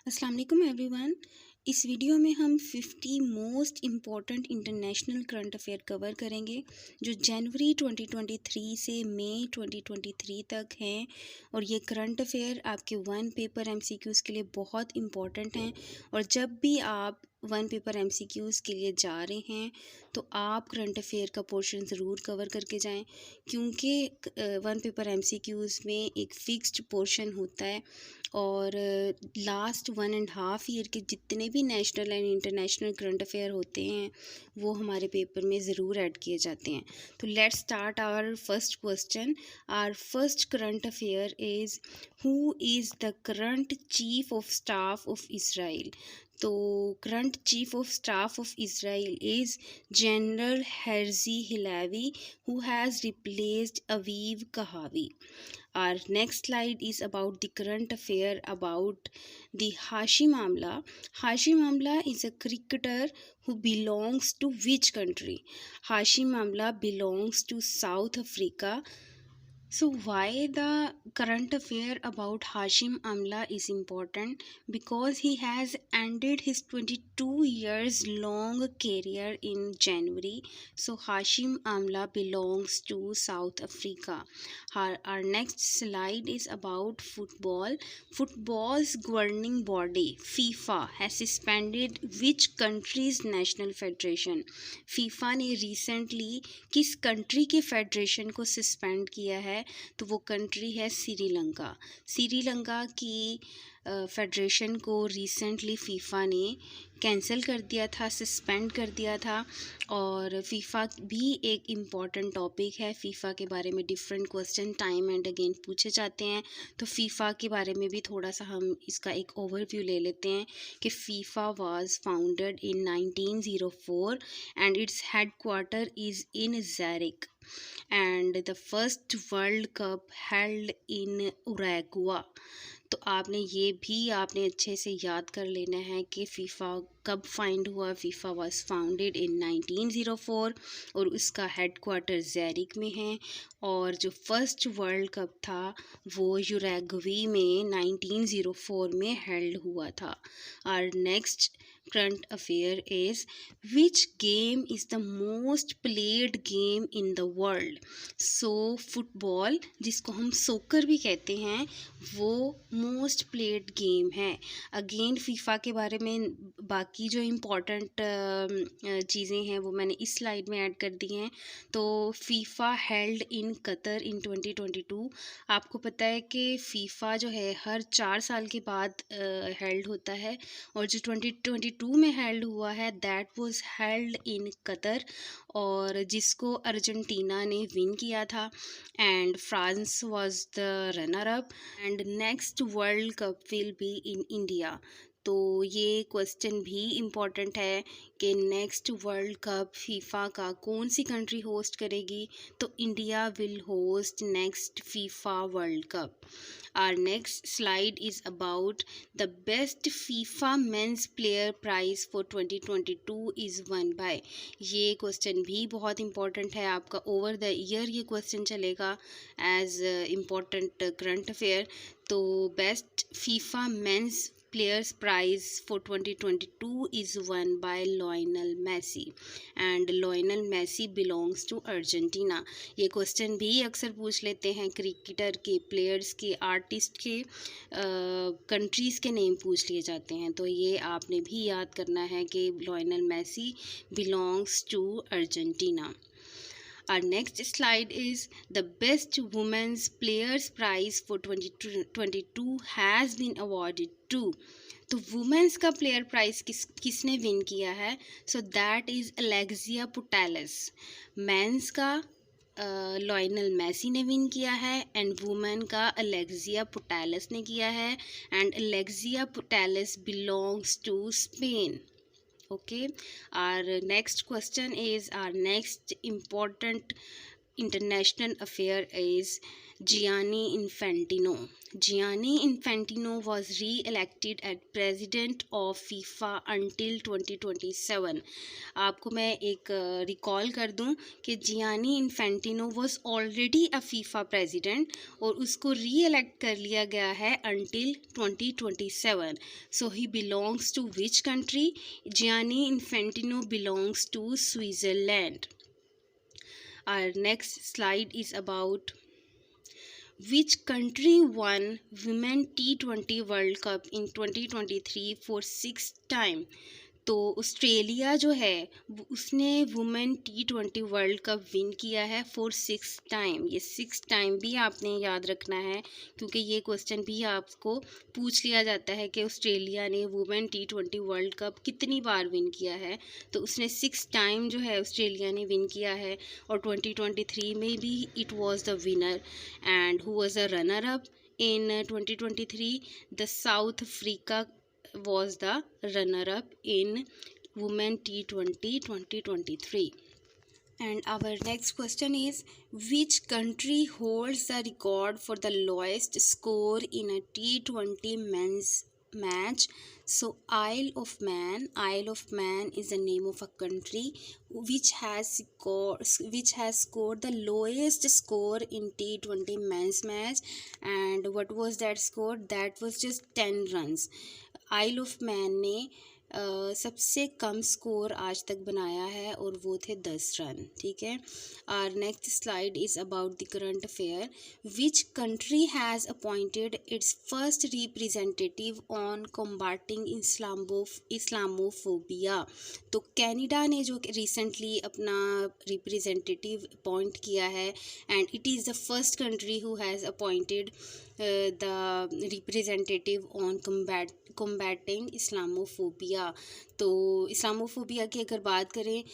अस्सलाम वालेकुम एवरीवन। इस वीडियो में हम 50 most important international current affair cover करेंगे जो जनवरी 2023 से मई 2023 तक हैं। और ये करंट अफेयर आपके वन पेपर एमसीक्यूज़ के लिए बहुत इम्पॉर्टेंट हैं। और जब भी आप वन पेपर एमसीक्यूज़ के लिए जा रहे हैं तो आप करंट अफेयर का पोर्शन ज़रूर कवर करके जाएं, क्योंकि वन पेपर एमसीक्यूज़ में एक फ़िक्स्ड पोर्शन होता है और लास्ट 1.5 ईयर के जितने भी national and international current affair होते हैं वो हमारे पेपर में ज़रूर ऐड किए जाते हैं। तो let's start our first question. Our first current affair is who is the current chief of staff of Israel. तो current chief of staff of Israel is general Herzi Halevi who has replaced Aviv Kahavi. Our next slide is about the current affair about the Hashim Amla. Hashim Amla is a cricketer who belongs to which country? Hashim Amla belongs to South Africa. So why the current affair about Hashim Amla is important? Because he has ended his 22 years long career in January. So Hashim Amla belongs to South Africa. Our next slide is about football. Football's governing body FIFA has suspended which country's national federation? FIFA ने recently किस country के federation को suspend किया है? तो वो country है श्रीलंका। श्रीलंका की फेडरेशन को रिसेंटली फ़ीफ़ा ने कैंसिल कर दिया था, सस्पेंड कर दिया था। और फ़ीफ़ा भी एक इम्पॉर्टेंट टॉपिक है। फ़ीफ़ा के बारे में different question time and again पूछे जाते हैं, तो फ़ीफ़ा के बारे में भी थोड़ा सा हम इसका एक ओवरव्यू ले लेते हैं कि FIFA was founded in 1904 and its headquarter is in Zurich and the first World Cup held in Uruguay. तो आपने अच्छे से याद कर लेना है कि फ़ीफ़ा कब फाइंड हुआ। फ़ीफ़ा वाज फाउंडेड इन 1904 और उसका हेडक्वार्टर ज़ैरिक में है। और जो फर्स्ट वर्ल्ड कप था वो यूरुग्वे में 1904 में हेल्ड हुआ था। और next current affair is which game is the most played game in the world? So football, जिसको हम सोकर भी कहते हैं, वो मोस्ट प्लेड गेम है। अगेन फ़ीफ़ा के बारे में बाकी जो इम्पोर्टेंट चीज़ें हैं वो मैंने इस स्लाइड में ऐड कर दी हैं। तो फ़ीफ़ा हेल्ड इन कतर इन 2022। आपको पता है कि फ़ीफ़ा जो है हर 4 साल के बाद हेल्ड होता है, और जो 2022 में हेल्ड हुआ है that was held in Qatar, और जिसको अर्जेंटीना ने विन किया था and France was the runner up. And next world cup will be in India. तो ये क्वेश्चन भी इम्पॉर्टेंट है कि नेक्स्ट वर्ल्ड कप फ़ीफ़ा का कौन सी कंट्री होस्ट करेगी? तो India will host next FIFA world cup. Our next slide is about the best FIFA men's player prize for 2022 is won by। ये क्वेश्चन भी बहुत इम्पॉर्टेंट है, आपका ओवर द ईयर ये क्वेश्चन चलेगा एज इम्पॉर्टेंट करंट अफेयर। तो best FIFA mains players prize for 2022 is won by Lionel Messi and Lionel Messi belongs to Argentina। ये question भी अक्सर पूछ लेते हैं, क्रिकेटर के, प्लेयर्स के, आर्टिस्ट के कंट्रीज़ के नेम पूछ लिए जाते हैं। तो ये आपने भी याद करना है कि Lionel Messi belongs to Argentina। Our next slide is the best women's players prize for 2022 has been awarded to। तो वुमेंस का प्लेयर प्राइज किसने विन किया है? So that is Alexia Putellas. Men's का लॉयनल मैसी ने win किया है and women का अलेक्सिया पुटेलस ने किया है, and Alexia Putellas belongs to Spain. Okay, our next question is, our next important international affair is Gianni Infantino। Gianni Infantino was re-elected as president of FIFA until 2027. आपको मैं एक recall कर दूं कि Gianni Infantino was already a FIFA president और उसको री-इलेक्ट कर लिया गया है until 2027. So he belongs to which country? Gianni Infantino belongs to Switzerland. Our next slide is about which country won Women T20 World Cup in 2023 for 6th time? तो Australia जो है उसने women T20 world cup win किया है for 6th time. ये 6th time भी आपने याद रखना है क्योंकि ये क्वेश्चन भी आपको पूछ लिया जाता है कि ऑस्ट्रेलिया ने वुमेन T20 वर्ल्ड कप कितनी बार विन किया है। तो उसने 6th टाइम जो है ऑस्ट्रेलिया ने विन किया है और 2023 में भी it was the winner. And who was the runner up in 2023? The South Africa was the runner-up in Women T20 2023. And our next question is, which country holds the record for the lowest score in a T20 men's match? So Isle of Man is the name of a country which has scored the lowest score in T20 men's match. And what was that score? That was just 10 runs. Isle of Man ने सबसे कम score आज तक बनाया है और वो थे 10 रन। ठीक है। Our next slide is about the current affair. Which country has appointed its first representative on combating Islamophobia? तो कनाडा ने जो रिसेंटली अपना रिप्रेजेंटेटिव अपॉइंट किया है and it is the first country who has appointed the representative on combating Islamophobia. तो Islamophobia की अगर बात करें,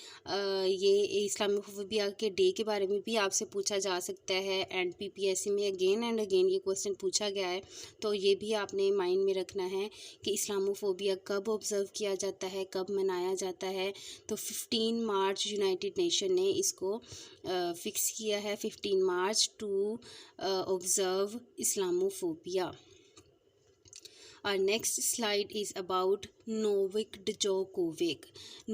ये इस्लामोफोबिया के डे के बारे में भी आपसे पूछा जा सकता है एंड पीपीएससी में अगेन एंड अगेन ये क्वेश्चन पूछा गया है। तो ये भी आपने माइंड में रखना है कि इस्लामोफोबिया कब ऑब्ज़र्व किया जाता है, कब मनाया जाता है। तो 15 मार्च यूनाइटेड नेशन ने इसको फिक्स किया है, 15 March two observe Islamophobia. Our next slide is about Novak Djokovic.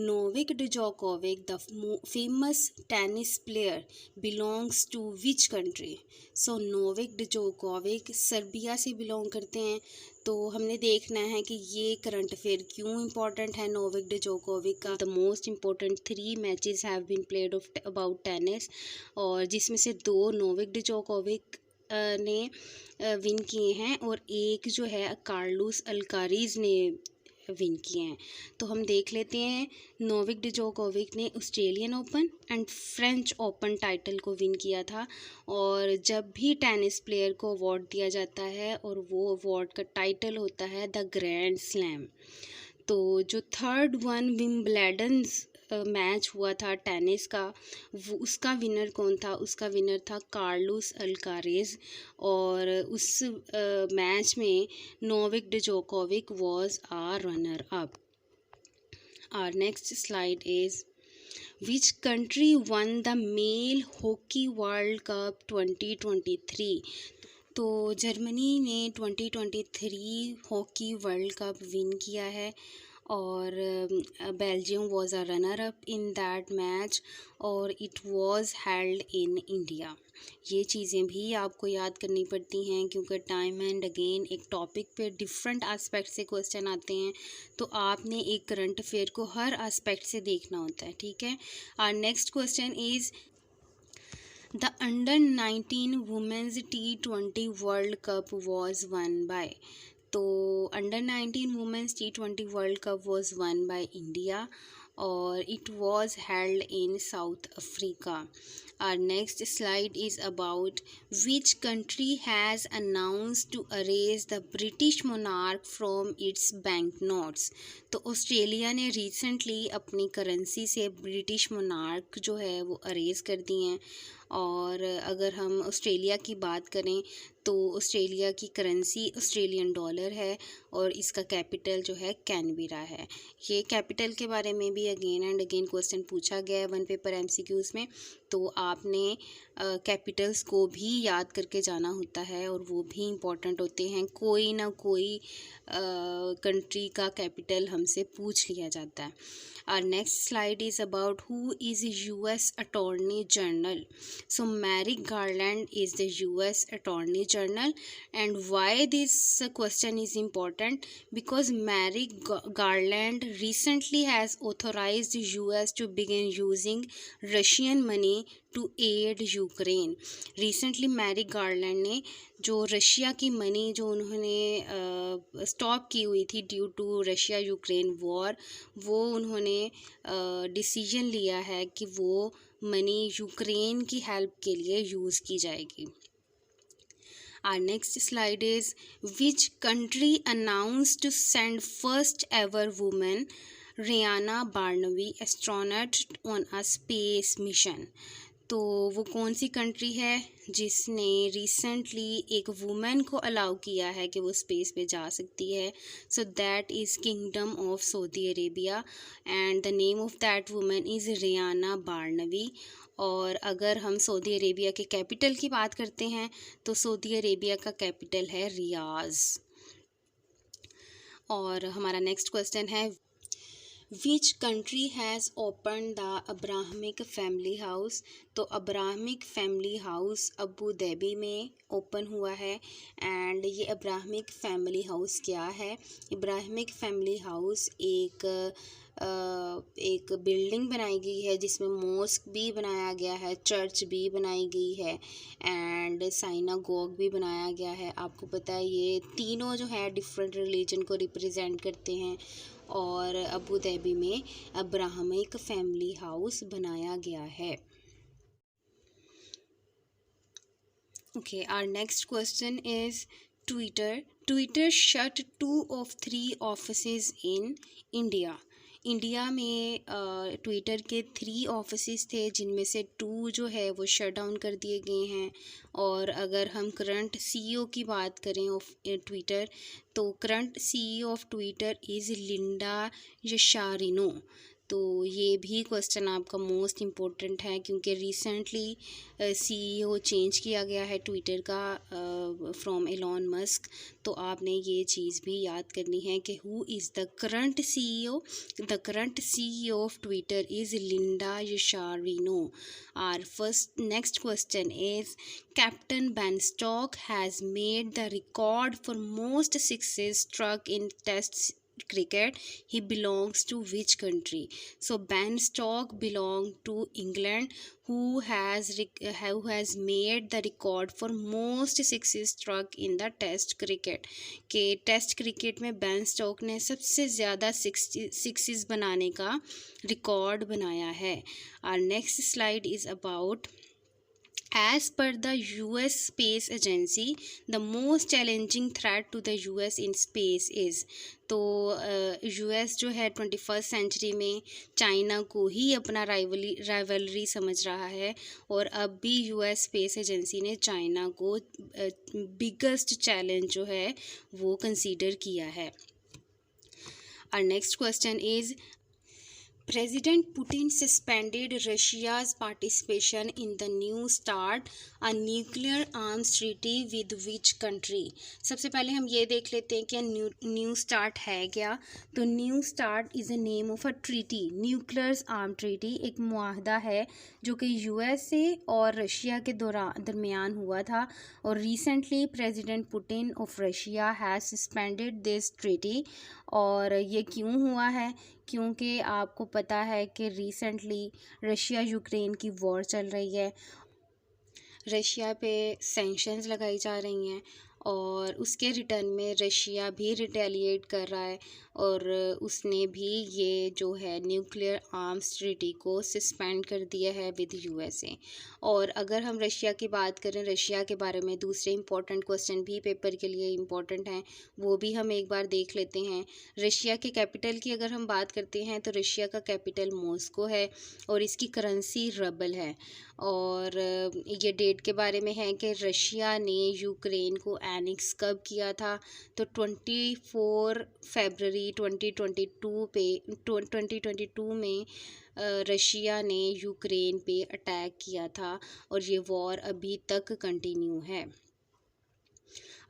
Novak Djokovic, the famous tennis player, belongs to which country? So Novak Djokovic Serbia से बिलोंग करते हैं। तो हमने देखना है कि ये करंट अफेयर क्यों इम्पॉर्टेंट है नोवाक डिजोकोविक का। The most important 3 matches have been played of about tennis, और जिसमें से 2 नोवाक डिजोकोविक ने विन किए हैं और एक जो है कार्लोस अल्काराज ने विन किए हैं। तो हम देख लेते हैं। नोवाक डिजोकोविक ने Australian open and French open title को विन किया था, और जब भी टेनिस प्लेयर को अवार्ड दिया जाता है और वो अवार्ड का टाइटल होता है द ग्रैंड स्लैम। तो जो 3rd वन विंबलडन मैच हुआ था टेनिस का, वो उसका विनर कौन था? उसका विनर था कार्लोस अल्काराज, और उस मैच में Novak Djokovic was a runner up. Our next slide is which country won the male hockey world cup 2023? तो जर्मनी ने 2023 हॉकी वर्ल्ड कप विन किया है, और Belgium was a runner up in that match, और it was held in India. ये चीज़ें भी आपको याद करनी पड़ती हैं क्योंकि टाइम एंड अगेन एक टॉपिक पे डिफरेंट एस्पेक्ट से क्वेश्चन आते हैं, तो आपने एक करंट अफेयर को हर एस्पेक्ट से देखना होता है। ठीक है। Our next question is the under 19 women's T20 world cup was won by? तो under 19 women's T20 world cup was won by India, और it was held in South Africa. Our next slide is about which country has announced to erase the British monarch from its bank notes? तो Australia ने recently अपनी currency से British monarch जो है वो arrays कर दिए हैं, और अगर हम ऑस्ट्रेलिया की बात करें तो ऑस्ट्रेलिया की करेंसी ऑस्ट्रेलियन डॉलर है और इसका कैपिटल जो है कैनबेरा है। ये कैपिटल के बारे में भी अगेन एंड अगेन क्वेश्चन पूछा गया है वन पेपर एमसीक्यूज़ में, तो आपने कैपिटल्स को भी याद करके जाना होता है और वो भी इम्पॉर्टेंट होते हैं। कोई ना कोई कंट्री का कैपिटल हमसे पूछ लिया जाता है। Our next slide is about who is US Attorney General. So Merrick Garland is the US Attorney General, and why this question is important? Because Merrick Garland recently has authorized the US to begin using Russian money to aid Ukraine. Recently Merrick Garland ने जो Russia की money जो उन्होंने stop की हुई थी due to Russia Ukraine war, वो उन्होंने डिसीजन लिया है कि वो मनी यूक्रेन की हेल्प के लिए यूज़ की जाएगी। Our next slide is which country announced to send first ever woman Rihanna Barnaby astronaut on a space mission? तो वो कौन सी कंट्री है जिसने रिसेंटली एक वुमेन को अलाउ किया है कि वो स्पेस पे जा सकती है? So that is kingdom of Saudi Arabia and the name of that women is Rayyana Barnawi. और अगर हम सऊदी अरेबिया के कैपिटल की बात करते हैं तो सऊदी अरेबिया का कैपिटल है रियाज। और हमारा नेक्स्ट क्वेश्चन है Which country has opened the Abrahamic Family House? तो Abrahamic family house Abu Dhabi में ओपन हुआ है। एंड ये अब्राहमिक फैमिली हाउस क्या है? अब्राहमिक फैमिली हाउस एक बिल्डिंग बनाई गई है जिसमें मॉस्क भी बनाया गया है, चर्च भी बनाई गई है एंड साइनागोग भी बनाया गया है। आपको पता है ये तीनों जो है डिफरेंट रिलीजन को रिप्रेजेंट करते हैं और अबू धाबी में अब्राहमिक फैमिली हाउस बनाया गया है। Okay, our next question is Twitter. Twitter shut 2 of 3 offices in India. India में ट्विटर के 3 ऑफिसेस थे जिनमें से 2 जो है वो शट डाउन कर दिए गए हैं। और अगर हम करंट सीईओ की बात करें ऑफ ट्विटर तो current CEO of Twitter is Linda Yaccarino. तो ये भी क्वेश्चन आपका मोस्ट इम्पोर्टेंट है क्योंकि रिसेंटली सीईओ चेंज किया गया है ट्विटर का फ्रॉम एलॉन मस्क। तो आपने ये चीज़ भी याद करनी है कि who is the current CEO. The current CEO of Twitter is Linda Yaccarino. Our first next question is captain Ben Stokes has made the record for most sixes struck in test cricket. He belongs to which country? So Ben Stokes belong to England, who has made the record for most sixes struck in the test cricket. के test cricket में Ben Stokes ने सबसे ज़्यादा sixes बनाने का record बनाया है। Our next slide is about As per the US Space Agency, the most challenging threat to the US in space is तो US जो है 21st सेंचुरी में चाइना को ही अपना राइवलरी समझ रहा है और अब भी US स्पेस एजेंसी ने चाइना को बिगेस्ट चैलेंज जो है वो कंसीडर किया है। Our next question is President Putin suspended Russia's participation in the New START, a nuclear arms treaty with which country? सबसे पहले हम ये देख लेते हैं कि न्यू स्टार्ट है क्या। तो new start is a name of a treaty, nuclear arm treaty, एक मुआहदा है जो कि यूएसए और रशिया के दरमियान हुआ था। और recently president Putin of Russia has suspended this treaty. और ये क्यों हुआ है? क्योंकि आपको पता है कि रिसेंटली रशिया यूक्रेन की वॉर चल रही है, रशिया पे सैंक्शंस लगाई जा रही हैं और उसके रिटर्न में रशिया भी रिटेलिएट कर रहा है और उसने भी ये जो है न्यूक्लियर आर्म्स ट्रीटी को सस्पेंड कर दिया है विद यूएसए। और अगर हम रशिया की बात करें, रशिया के बारे में दूसरे इंपॉर्टेंट क्वेश्चन भी पेपर के लिए इम्पोर्टेंट हैं, वो भी हम एक बार देख लेते हैं। रशिया के कैपिटल की अगर हम बात करते हैं तो रशिया का कैपिटल मॉस्को है और इसकी करेंसी रबल है। और ये डेट के बारे में है कि रशिया ने यूक्रेन को एनेक्स कब किया था, तो 24 फरवरी 2022 में रशिया ने यूक्रेन पे अटैक किया था और ये वॉर अभी तक कंटिन्यू है।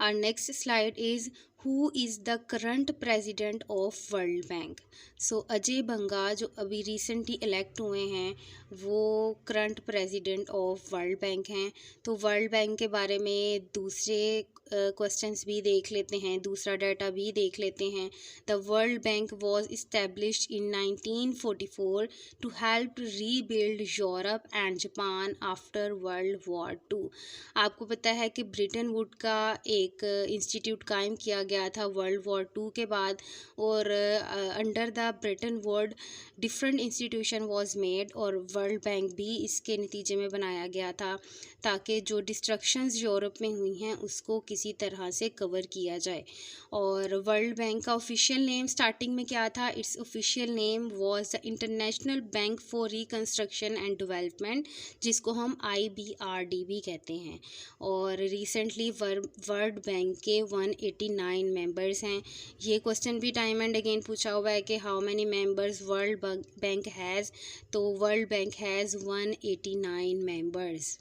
Our next slide is who is the current president of World Bank? So Ajay बंगा जो अभी रिसेंटली इलेक्ट हुए हैं वो current president of world bank हैं। तो वर्ल्ड बैंक के बारे में दूसरे क्वेश्चंस भी देख लेते हैं, दूसरा डाटा भी देख लेते हैं। The world bank was established in 1944 to help rebuild Europe and Japan after world war 2। आपको पता है कि ब्रिटेन वुड का एक इंस्टीट्यूट कायम किया गया था वर्ल्ड वॉर 2 के बाद और under the Britain would different institution was made और वर्ल्ड बैंक भी इसके नतीजे में बनाया गया था ताकि जो डिस्ट्रक्शंस यूरोप में हुई हैं उसको किसी तरह से कवर किया जाए। और वर्ल्ड बैंक का ऑफिशियल नेम स्टार्टिंग में क्या था? It's official name was the international bank for reconstruction and development, जिसको हम IBRD भी कहते हैं। और रिसेंटली वर्ल्ड बैंक के 189 मेंबर्स हैं। ये क्वेश्चन भी टाइम एंड अगेन पूछा हुआ है कि how many members world bank has, तो world bank has 189 members.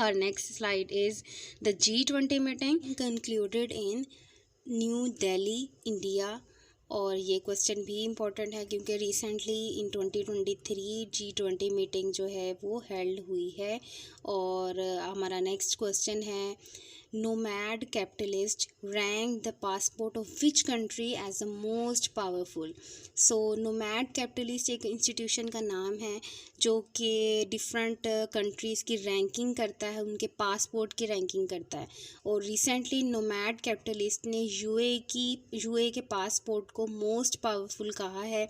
Our next slide is the G20 meeting concluded in New Delhi, India. और ये क्वेश्चन भी इम्पोर्टेंट है क्योंकि रिसेंटली इन 2023 G20 मीटिंग जो है वो हेल्ड हुई है। और हमारा नेक्स्ट क्वेश्चन है nomad capitalist rank the passport of which country as the most powerful. So nomad capitalist एक इंस्टीट्यूशन का नाम है जो कि डिफरेंट कंट्रीज़ की रैंकिंग करता है, उनके पासपोर्ट की रैंकिंग करता है। और रिसेंटली नोमैड कैपिटलिस्ट ने यूए के पासपोर्ट को मोस्ट पावरफुल कहा है।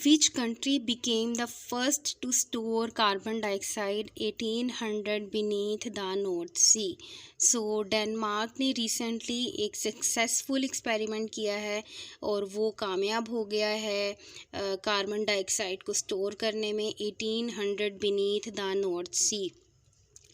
Which country became the first to store carbon dioxide 1800 beneath the North Sea? So Denmark ने रिसेंटली एक सक्सेसफुल एक्सपेरिमेंट किया है और वो कामयाब हो गया है कार्बन डाइऑक्साइड को स्टोर करने में 1800 beneath the North Sea।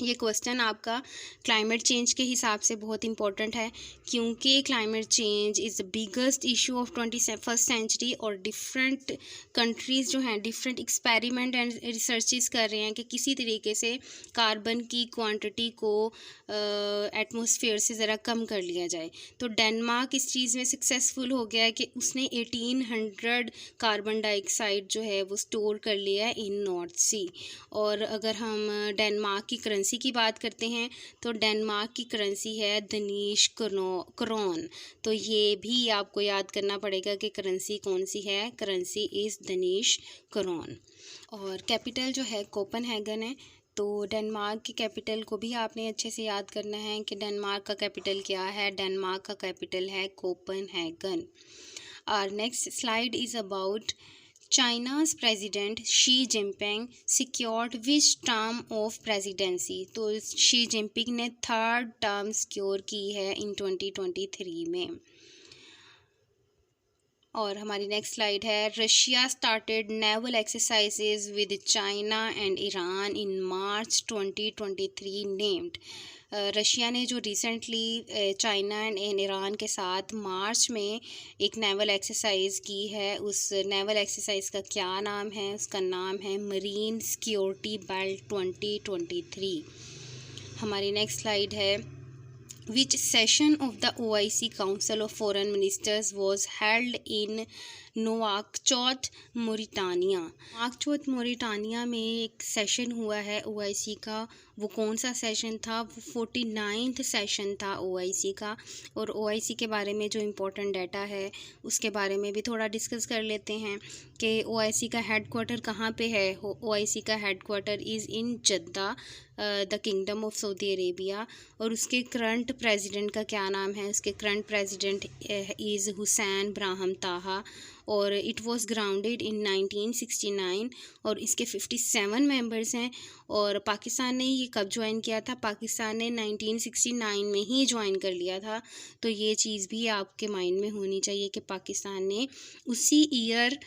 ये क्वेश्चन आपका क्लाइमेट चेंज के हिसाब से बहुत इंपॉर्टेंट है क्योंकि climate change is the biggest issue of 21st century और डिफरेंट कंट्रीज़ जो हैं डिफरेंट एक्सपेरिमेंट एंड रिसर्चेस कर रहे हैं कि किसी तरीके से कार्बन की क्वांटिटी को एटमॉस्फेयर से ज़रा कम कर लिया जाए। तो डेनमार्क इस चीज़ में सक्सेसफुल हो गया है कि उसने 1800 कार्बन डाइऑक्साइड जो है वो स्टोर कर लिया है इन नॉर्थ सी। और अगर हम डेनमार्क की करेंसी की बात करते हैं तो डेनमार्क की करेंसी है दनीश क्रोन। तो ये भी आपको याद करना पड़ेगा कि करेंसी कौन सी है, करेंसी इज़ दनीश क्रोन। और कैपिटल जो है कोपेनहेगन है। तो डेनमार्क की कैपिटल को भी आपने अच्छे से याद करना है कि डेनमार्क का कैपिटल क्या है। डेनमार्क का कैपिटल है कोपेनहेगन। और next slide is about China's president Xi Jinping secured which term of presidency? तो शी जिनपिंग ने 3rd टर्म सिक्योर की है इन 2023 में। और हमारी नेक्स्ट स्लाइड है Russia started naval exercises with China and Iran in March 2023 named. Russia ने जो रिसेंटली चाइना एंड ईरान के साथ मार्च में एक नेवल एक्सरसाइज की है, उस नेवल एक्सरसाइज का क्या नाम है? उसका नाम है मरीन सिक्योरिटी बेल्ट 2023। हमारी नेक्स्ट स्लाइड है Which session of the OIC Council of Foreign Ministers was held in Nouakchott Mauritania. Nouakchott Mauritania में एक सेशन हुआ है ओआईसी का। वो कौन सा सेशन था? वो 49वां सेशन था ओआईसी का। और ओआईसी के बारे में जो इम्पोर्टेंट डाटा है उसके बारे में भी थोड़ा डिस्कस कर लेते हैं कि ओआईसी का हेडक्वार्टर कहाँ पे है। ओआईसी का headquarter is in Jeddah, the kingdom of Saudi Arabia. और उसके करंट प्रेसिडेंट का क्या नाम है? उसके करंट प्रेसिडेंट इज़ हुसैन ब्राहम ताहा। और इट वाज ग्राउंडेड इन 1969 और इसके 57 मेंबर्स हैं। और पाकिस्तान ने ये कब ज्वाइन किया था? पाकिस्तान ने 1969 में ही ज्वाइन कर लिया था। तो ये चीज़ भी आपके माइंड में होनी चाहिए कि पाकिस्तान ने उसी ईयर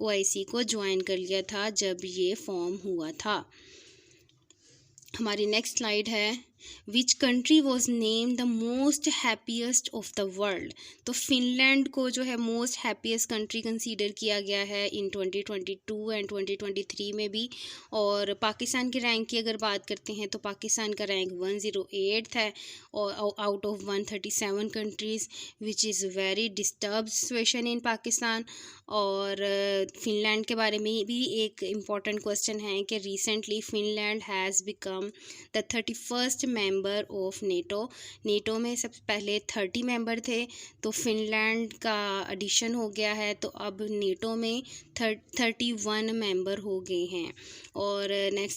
ओआईसी को ज्वाइन कर लिया था जब ये फॉर्म हुआ था। हमारी नेक्स्ट स्लाइड है, which country was name the most happiest of the world. तो फिनलैंड को जो है मोस्ट हैप्पीएस्ट कंट्री कंसीडर किया गया है इन 2022 एंड 2023 में भी। और पाकिस्तान के रैंक की अगर बात करते हैं तो पाकिस्तान का रैंक 108 है और out of 137 countries, which is very disturb situation in Pakistan. और फिनलैंड के बारे में भी एक इम्पॉर्टेंट क्वेश्चन है कि recently Finland has become the 31st member of NATO. NATO में सबसे पहले 30 मेंबर थे, तो फिनलैंड का एडिशन हो गया है, तो अब नेटो में 31 मेंबर हो गए हैं। और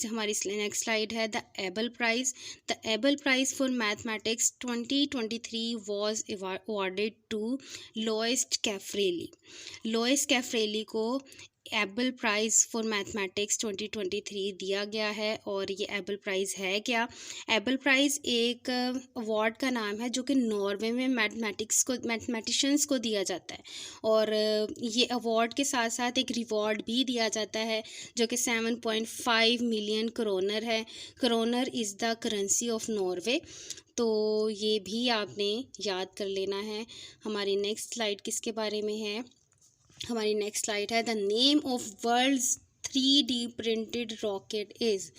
हमारी नेक्स्ट स्लाइड है the Abel prize. The Abel prize for mathematics 2023 was awarded to Luis Caffarelli. Luis Caffarelli को एबल प्राइज़ फॉर मैथमेटिक्स 2023 दिया गया है। और ये एबल प्राइज़ है क्या? एबल प्राइज़ एक अवार्ड का नाम है जो कि नॉर्वे में मैथमेटिशियंस को दिया जाता है। और ये अवार्ड के साथ साथ एक रिवॉर्ड भी दिया जाता है जो कि 7.5 मिलियन करोनर है। Kroner is the currency of Norway. तो ये भी आपने याद कर लेना है। हमारी नेक्स्ट स्लाइड किसके बारे में है? हमारी नेक्स्ट स्लाइड है the name of world's 3D printed rocket is.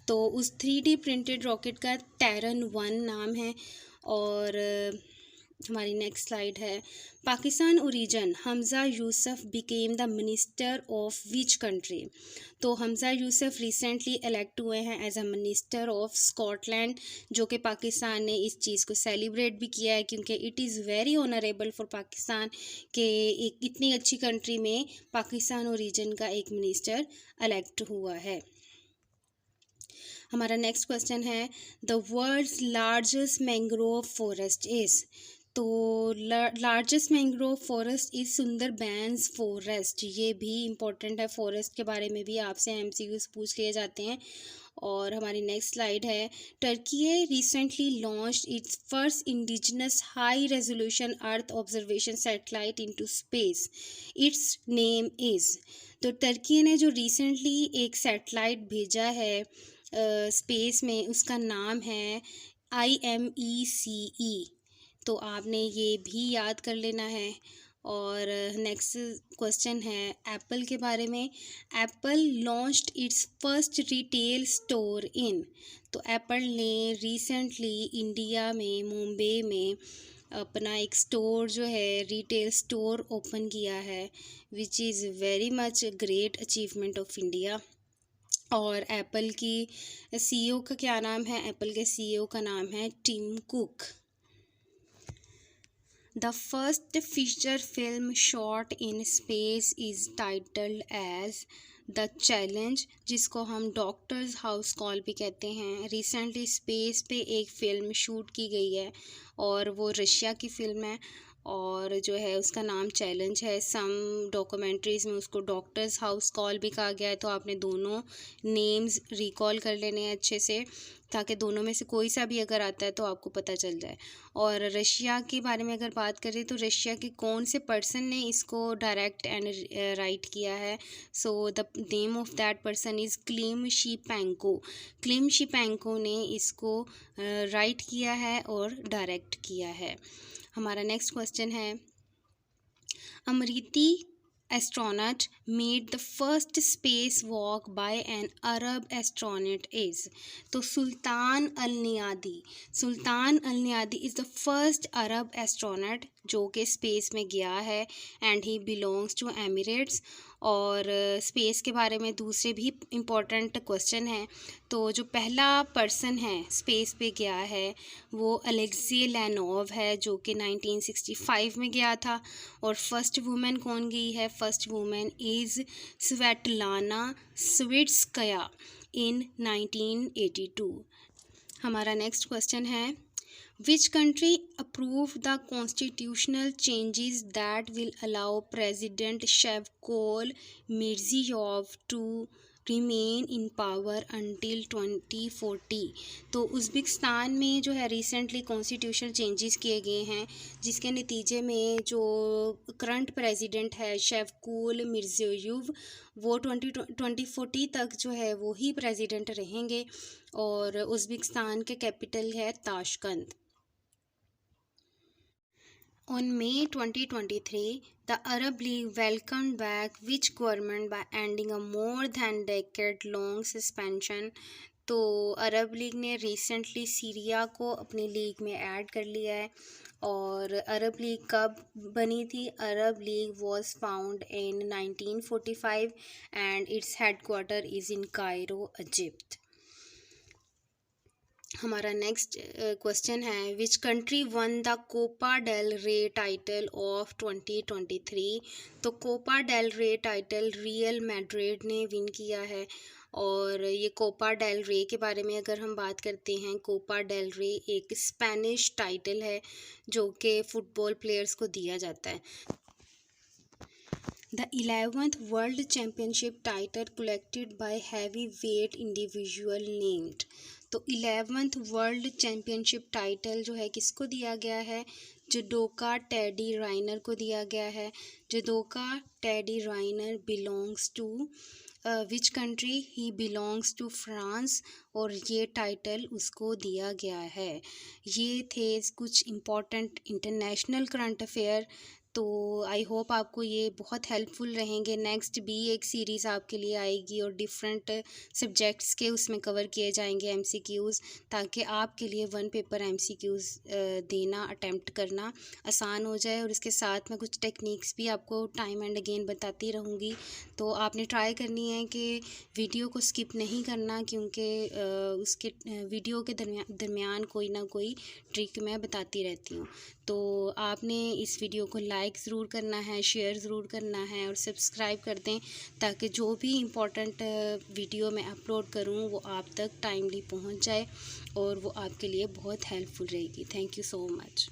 तो उस 3D प्रिंटेड रॉकेट का टैरन 1 नाम है। और हमारी नेक्स्ट स्लाइड है Pakistan origin Hamza Yousaf became the minister of which country. तो हमज़ा यूसुफ रिसेंटली इलेक्ट हुए हैं as a minister of Scotland, जो कि पाकिस्तान ने इस चीज़ को सेलिब्रेट भी किया है क्योंकि it is very honourable for Pakistan कि एक इतनी अच्छी कंट्री में पाकिस्तान ओरिजिन का एक मिनिस्टर इलेक्ट हुआ है। हमारा नेक्स्ट क्वेश्चन है the world's largest mangrove forest is. तो largest mangrove forest is Sundarbans forest. ये भी इम्पोर्टेंट है, फॉरेस्ट के बारे में भी आपसे एमसीक्यूज पूछ लिए जाते हैं। और हमारी नेक्स्ट स्लाइड है Turkey recently launched it's first indigenous high resolution earth observation satellite into space, it's name is. तो टर्की ने जो रिसेंटली एक सैटेलाइट भेजा है स्पेस में, उसका नाम है IMECE। तो आपने ये भी याद कर लेना है। और नेक्स्ट क्वेश्चन है एप्पल के बारे में। Apple launched it's first retail store in. तो एप्पल ने रिसेंटली इंडिया में मुंबई में अपना एक स्टोर जो है रिटेल स्टोर ओपन किया है, which is very much great achievement of India. और एप्पल की CEO का क्या नाम है? एप्पल के CEO का नाम है Tim Cook. The first feature film shot in space is titled as the challenge, जिसको हम डॉक्टर्स हाउस कॉल भी कहते हैं। रिसेंटली स्पेस पे एक फ़िल्म शूट की गई है और वो रशिया की फ़िल्म है और जो है उसका नाम चैलेंज है। सम डॉक्यूमेंट्रीज़ में उसको डॉक्टर्स हाउस कॉल भी कहा गया है। तो आपने दोनों नेम्स रिकॉल कर लेने हैं अच्छे से, ताकि दोनों में से कोई सा भी अगर आता है तो आपको पता चल जाए। और रशिया के बारे में अगर बात करें तो रशिया के कौन से पर्सन ने इसको डायरेक्ट एंड राइट किया है? So the name of that person is Klim Shipenko. Klim Shipenko ने इसको राइट किया है और डायरेक्ट किया है। हमारा नेक्स्ट क्वेश्चन है अमरीती astronaut made the first spacewalk by an Arab astronaut is? तो Sultan Al Neyadi is the first Arab astronaut जो कि स्पेस में गया है and he belongs to Emirates. और स्पेस के बारे में दूसरे भी इम्पोर्टेंट क्वेश्चन हैं। तो जो पहला पर्सन है स्पेस पे गया है वो अलेक्सी लेनोव है जो कि 1965 में गया था। और फर्स्ट वुमेन कौन गई है? फर्स्ट वुमेन इज़ स्वेटलाना स्विट्स्काया इन 1982। हमारा नेक्स्ट क्वेश्चन है Which country approved the constitutional changes that will allow President Shavkat Mirziyoyev to remain in power until 2040? तो उज़्बेकिस्तान में जो है रिसेंटली कॉन्स्टिट्यूशनल चेंजेस किए गए हैं जिसके नतीजे में जो करंट प्रेसिडेंट है शवकत मिर्ज़ियोयेव वो 2040 तक जो है वो ही प्रेसिडेंट रहेंगे। और उज़्बेकिस्तान के कैपिटल है Tashkent. On May 2023, the Arab League welcomed back which government by ending a more than decade-long suspension? तो अरब लीग ने रिसेंटली सीरिया को अपनी लीग में ऐड कर लिया है। और अरब लीग कब बनी थी? Arab league was founded in 1945 and its headquarter is in Cairo, Egypt. हमारा नेक्स्ट क्वेश्चन है which country won the Copa del Rey title of 2023? तो Copa del Rey title Real Madrid ने विन किया है। और ये कोपा डेल रे के बारे में अगर हम बात करते हैं, कोपा डेल रे एक स्पेनिश टाइटल है जो कि फ़ुटबॉल प्लेयर्स को दिया जाता है। The 11th World Championship title collected by heavyweight individual named? तो 11th वर्ल्ड चैम्पियनशिप टाइटल जो है किसको दिया गया है? जुडोका टेडी राइनर को दिया गया है। Judoka Teddy Riner belongs to which country? He belongs to France और ये टाइटल उसको दिया गया है। ये थे कुछ इम्पॉर्टेंट इंटरनेशनल करंट अफेयर। तो आई होप आपको ये बहुत हेल्पफुल रहेंगे। नेक्स्ट भी एक सीरीज़ आपके लिए आएगी और डिफरेंट सब्जेक्ट्स के उसमें कवर किए जाएंगे एमसीक्यूज़, ताकि आपके लिए वन पेपर एमसीक्यूज़ देना अटेम्प्ट करना आसान हो जाए। और इसके साथ मैं कुछ टेक्निक्स भी आपको टाइम एंड अगेन बताती रहूँगी। तो आपने ट्राई करनी है कि वीडियो को स्किप नहीं करना, क्योंकि उसके वीडियो के दरमियान कोई ना कोई ट्रिक मैं बताती रहती हूँ। तो आपने इस वीडियो को लाइक ज़रूर करना है, शेयर ज़रूर करना है और सब्सक्राइब कर दें, ताकि जो भी इम्पोर्टेंट वीडियो मैं अपलोड करूं वो आप तक टाइमली पहुंच जाए और वो आपके लिए बहुत हेल्पफुल रहेगी। Thank you so much.